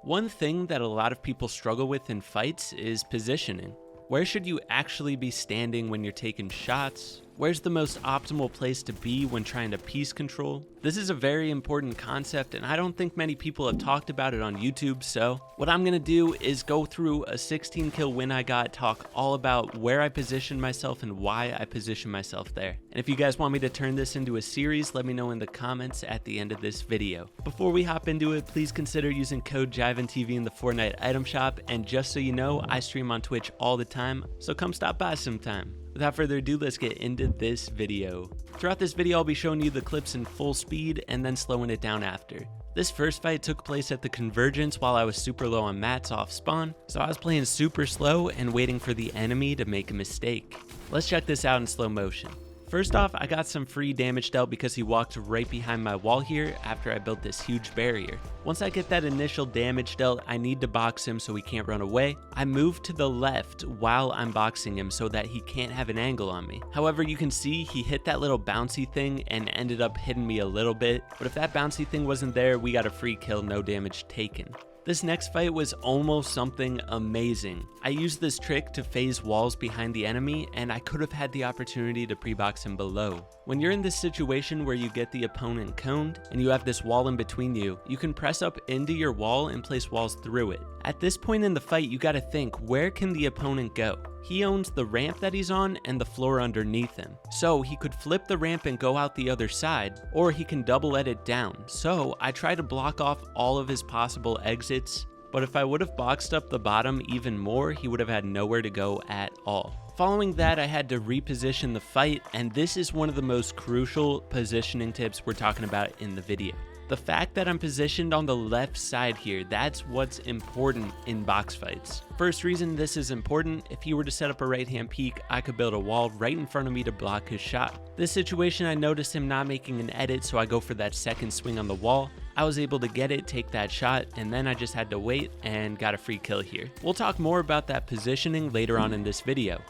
One thing that a lot of people struggle with in fights is positioning. Where should you actually be standing when you're taking shots? Where's the most optimal place to be when trying to piece control? This is a very important concept, and I don't think many people have talked about it on YouTube, so what I'm gonna do is go through a 16 kill win I got, talk all about where I positioned myself and why I positioned myself there. And if you guys want me to turn this into a series, let me know in the comments at the end of this video. Before we hop into it, please consider using code JivanTV in the Fortnite item shop, and just so you know, I stream on Twitch all the time, so come stop by sometime. Without further ado, let's get into this video. Throughout this video, I'll be showing you the clips in full speed and then slowing it down after. This first fight took place at the Convergence while I was super low on mats off spawn, so I was playing super slow and waiting for the enemy to make a mistake. Let's check this out in slow motion. First off, I got some free damage dealt because he walked right behind my wall here after I built this huge barrier. Once I get that initial damage dealt, I need to box him so he can't run away. I move to the left while I'm boxing him so that he can't have an angle on me. However, you can see he hit that little bouncy thing and ended up hitting me a little bit, but if that bouncy thing wasn't there, we got a free kill, no damage taken. This next fight was almost something amazing. I used this trick to phase walls behind the enemy, and I could have had the opportunity to pre-box him below. When you're in this situation where you get the opponent coned and you have this wall in between you, you can press up into your wall and place walls through it. At this point in the fight, you gotta think, where can the opponent go? He owns the ramp that he's on and the floor underneath him. So he could flip the ramp and go out the other side, or he can double edit down. So I try to block off all of his possible exits, but if I would have boxed up the bottom even more, he would have had nowhere to go at all. Following that, I had to reposition the fight, and this is one of the most crucial positioning tips we're talking about in the video. The fact that I'm positioned on the left side here, that's what's important in box fights. First reason this is important, if he were to set up a right hand peek, I could build a wall right in front of me to block his shot. This situation, I noticed him not making an edit, so I go for that second swing on the wall. I was able to get it, take that shot, and then I just had to wait and got a free kill here. We'll talk more about that positioning later on in this video.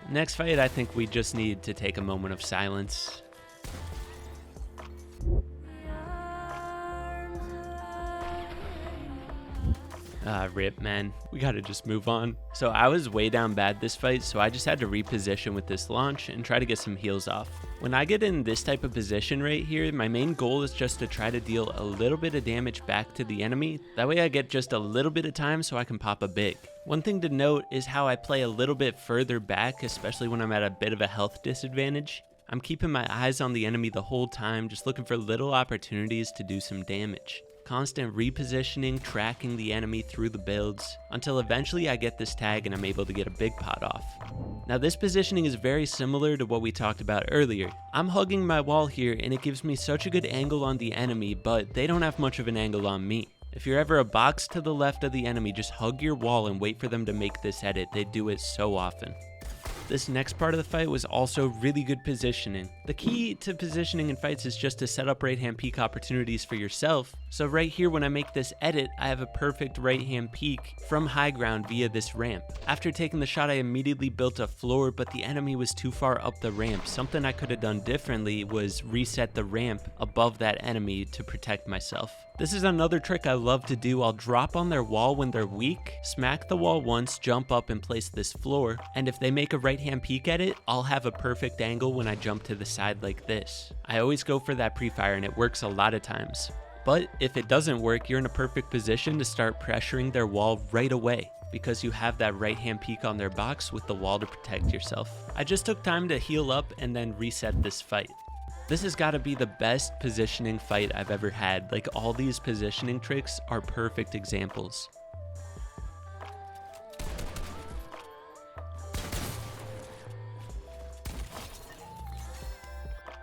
Next fight, I think we just need to take a moment of silence. Rip, man. We gotta just move on. So I was way down bad this fight, so I just had to reposition with this launch and try to get some heals off. When I get in this type of position right here, my main goal is just to try to deal a little bit of damage back to the enemy. That way I get just a little bit of time so I can pop a big. One thing to note is how I play a little bit further back, especially when I'm at a bit of a health disadvantage. I'm keeping my eyes on the enemy the whole time, just looking for little opportunities to do some damage. Constant repositioning, tracking the enemy through the builds, until eventually I get this tag and I'm able to get a big pot off. Now this positioning is very similar to what we talked about earlier. I'm hugging my wall here and it gives me such a good angle on the enemy, but they don't have much of an angle on me. If you're ever a box to the left of the enemy, just hug your wall and wait for them to make this edit. They do it so often. This next part of the fight was also really good positioning. The key to positioning in fights is just to set up right hand peek opportunities for yourself. So right here when I make this edit, I have a perfect right hand peek from high ground via this ramp. After taking the shot, I immediately built a floor, but the enemy was too far up the ramp. Something I could have done differently was reset the ramp above that enemy to protect myself. This is another trick I love to do. I'll drop on their wall when they're weak, smack the wall once, jump up and place this floor, and if they make a right hand peek at it, I'll have a perfect angle when I jump to the side like this. I always go for that pre-fire and it works a lot of times. But if it doesn't work, you're in a perfect position to start pressuring their wall right away, because you have that right hand peek on their box with the wall to protect yourself. I just took time to heal up and then reset this fight. This has got to be the best positioning fight I've ever had. Like, all these positioning tricks are perfect examples.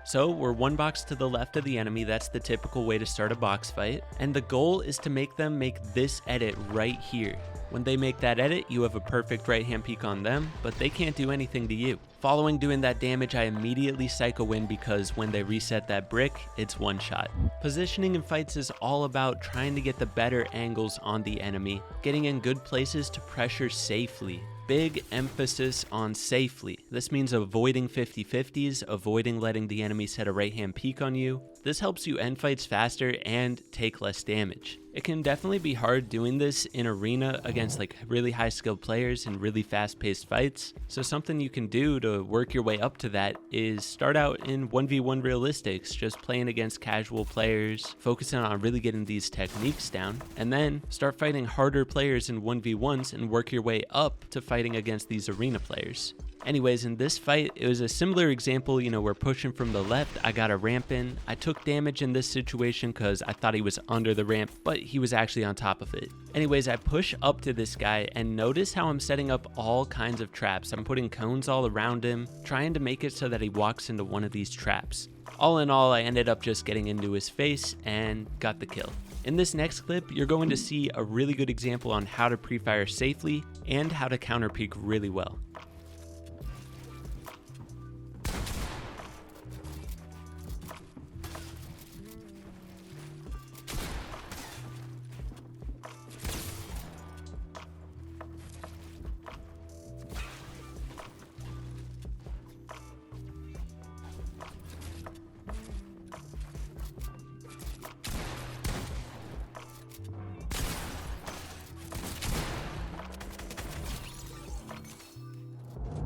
So we're one box to the left of the enemy. That's the typical way to start a box fight. And the goal is to make them make this edit right here. When they make that edit, you have a perfect right hand peek on them, but they can't do anything to you. Following doing that damage, I immediately psycho win because when they reset that brick, it's one shot. Positioning in fights is all about trying to get the better angles on the enemy, getting in good places to pressure safely. Big emphasis on safely. This means avoiding 50-50s, avoiding letting the enemy set a right hand peek on you. This helps you end fights faster and take less damage. It can definitely be hard doing this in arena against like really high skilled players in really fast paced fights. So something you can do to work your way up to that is start out in 1v1 realistics, just playing against casual players, focusing on really getting these techniques down, and then start fighting harder players in 1v1s and work your way up to fighting against these arena players. Anyways, in this fight, it was a similar example. We're pushing from the left. I got a ramp in. I took damage in this situation because I thought he was under the ramp, but he was actually on top of it. Anyways, I push up to this guy and notice how I'm setting up all kinds of traps. I'm putting cones all around him, trying to make it so that he walks into one of these traps. All in all, I ended up just getting into his face and got the kill. In this next clip, you're going to see a really good example on how to pre-fire safely and how to counter peek really well.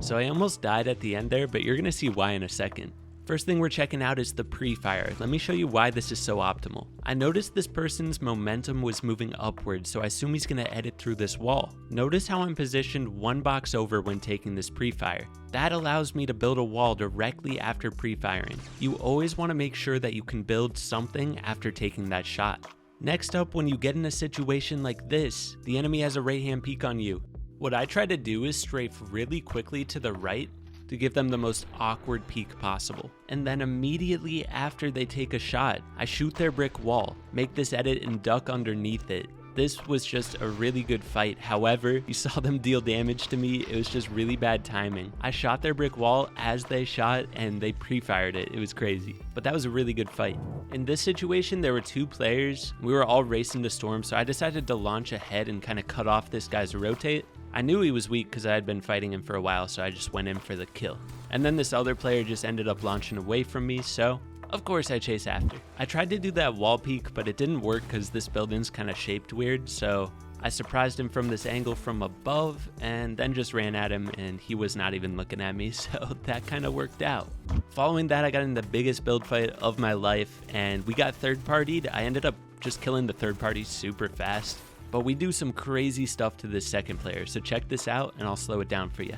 So I almost died at the end there, but you're gonna see why in a second. First thing we're checking out is the pre-fire. Let me show you why this is so optimal. I noticed this person's momentum was moving upwards, so I assume he's gonna edit through this wall. Notice how I'm positioned one box over when taking this pre-fire. That allows me to build a wall directly after pre-firing. You always wanna make sure that you can build something after taking that shot. Next up, when you get in a situation like this, the enemy has a right hand peek on you. What I try to do is strafe really quickly to the right to give them the most awkward peek possible. And then immediately after they take a shot, I shoot their brick wall, make this edit and duck underneath it. This was just a really good fight. However, you saw them deal damage to me. It was just really bad timing. I shot their brick wall as they shot and they pre-fired it. It was crazy, but that was a really good fight. In this situation, there were two players. We were all racing to storm, so I decided to launch ahead and kind of cut off this guy's rotate. I knew he was weak because I had been fighting him for a while, so I just went in for the kill. And then this other player just ended up launching away from me, so of course I chase after. I tried to do that wall peek, but it didn't work because this building's kind of shaped weird, so I surprised him from this angle from above and then just ran at him and he was not even looking at me, so that kind of worked out. Following that, I got in the biggest build fight of my life and we got third partied. I ended up just killing the third party super fast, but we do some crazy stuff to this second player, so check this out and I'll slow it down for you.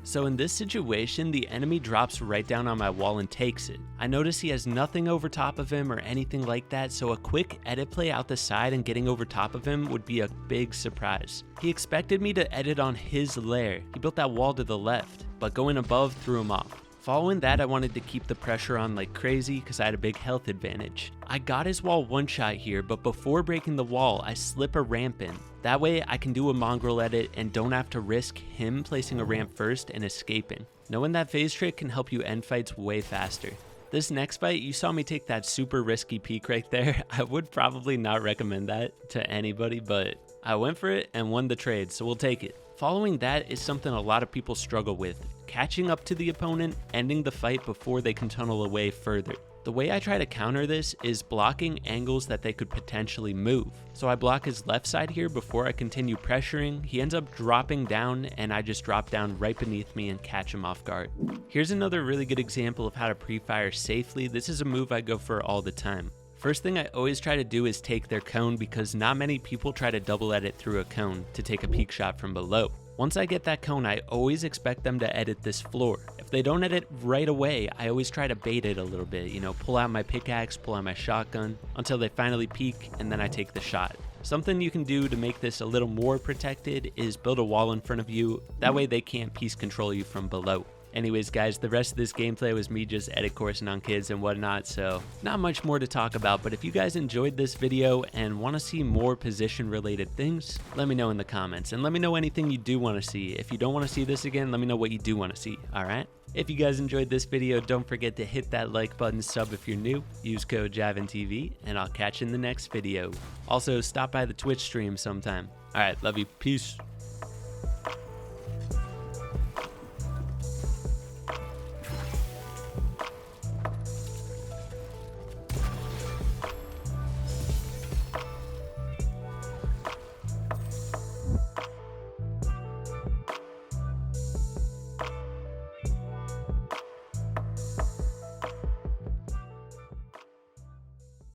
So in this situation, the enemy drops right down on my wall and takes it. I notice he has nothing over top of him or anything like that, so a quick edit play out the side and getting over top of him would be a big surprise. He expected me to edit on his lair. He built that wall to the left, but going above threw him off. Following that, I wanted to keep the pressure on like crazy because I had a big health advantage. I got his wall one shot here, but before breaking the wall, I slip a ramp in. That way I can do a mongrel edit and don't have to risk him placing a ramp first and escaping. Knowing that phase trick can help you end fights way faster. This next fight, you saw me take that super risky peek right there. I would probably not recommend that to anybody, but I went for it and won the trade, so we'll take it. Following that is something a lot of people struggle with, catching up to the opponent, ending the fight before they can tunnel away further. The way I try to counter this is blocking angles that they could potentially move. So I block his left side here before I continue pressuring. He ends up dropping down and I just drop down right beneath me and catch him off guard. Here's another really good example of how to pre-fire safely. This is a move I go for all the time. First thing I always try to do is take their cone because not many people try to double edit through a cone to take a peek shot from below. Once I get that cone, I always expect them to edit this floor. If they don't edit right away, I always try to bait it a little bit, pull out my pickaxe, pull out my shotgun until they finally peek and then I take the shot. Something you can do to make this a little more protected is build a wall in front of you. That way they can't piece control you from below. Anyways, guys, the rest of this gameplay was me just edit coursing on kids and whatnot, so not much more to talk about. But if you guys enjoyed this video and want to see more position related things, let me know in the comments, and let me know anything you do want to see. If you don't want to see this again, let me know what you do want to see. All right, if you guys enjoyed this video, don't forget to hit that like button, sub if you're new, use code JivanTV, and I'll catch you in the next video. Also, stop by the Twitch stream sometime. All right, love you, peace.